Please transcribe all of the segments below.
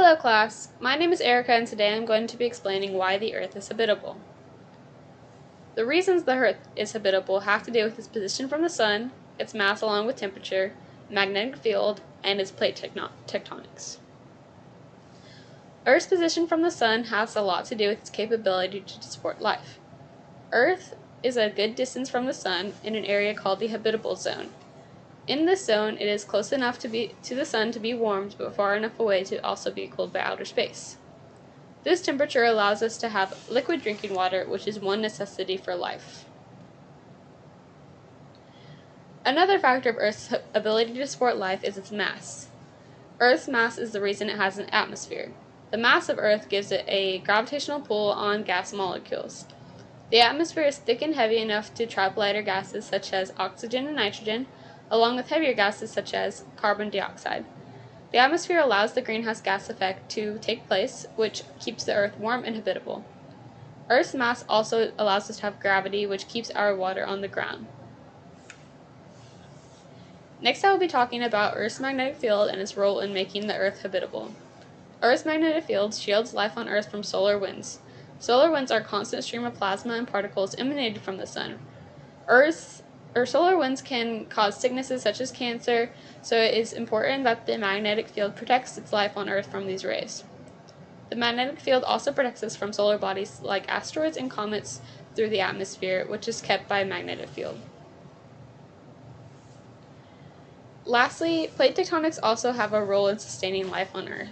Hello class, my name is Erica and today I'm going to be explaining why the Earth is habitable. The reasons the Earth is habitable have to do with its position from the Sun, its mass along with temperature, magnetic field, and its plate tectonics. Earth's position from the Sun has a lot to do with its capability to support life. Earth is a good distance from the Sun in an area called the habitable zone. In this zone, it is close enough to the Sun to be warmed, but far enough away to also be cooled by outer space. This temperature allows us to have liquid drinking water, which is one necessity for life. Another factor of Earth's ability to support life is its mass. Earth's mass is the reason it has an atmosphere. The mass of Earth gives it a gravitational pull on gas molecules. The atmosphere is thick and heavy enough to trap lighter gases such as oxygen and nitrogen, along with heavier gases such as carbon dioxide. The atmosphere allows the greenhouse gas effect to take place, which keeps the Earth warm and habitable. Earth's mass also allows us to have gravity, which keeps our water on the ground. Next, I will be talking about Earth's magnetic field and its role in making the Earth habitable. Earth's magnetic field shields life on Earth from solar winds. Solar winds are a constant stream of plasma and particles emanated from the Sun. Solar winds can cause sicknesses such as cancer, so it is important that the magnetic field protects its life on Earth from these rays. The magnetic field also protects us from solar bodies like asteroids and comets through the atmosphere, which is kept by a magnetic field. Lastly, plate tectonics also have a role in sustaining life on Earth.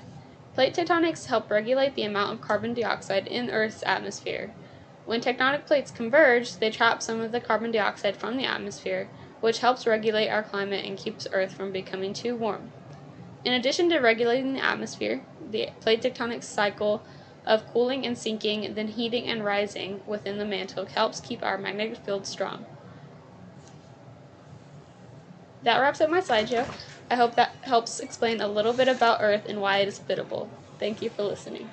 Plate tectonics help regulate the amount of carbon dioxide in Earth's atmosphere. When tectonic plates converge, they trap some of the carbon dioxide from the atmosphere, which helps regulate our climate and keeps Earth from becoming too warm. In addition to regulating the atmosphere, the plate tectonic cycle of cooling and sinking, then heating and rising within the mantle helps keep our magnetic field strong. That wraps up my slideshow. I hope that helps explain a little bit about Earth and why it is habitable. Thank you for listening.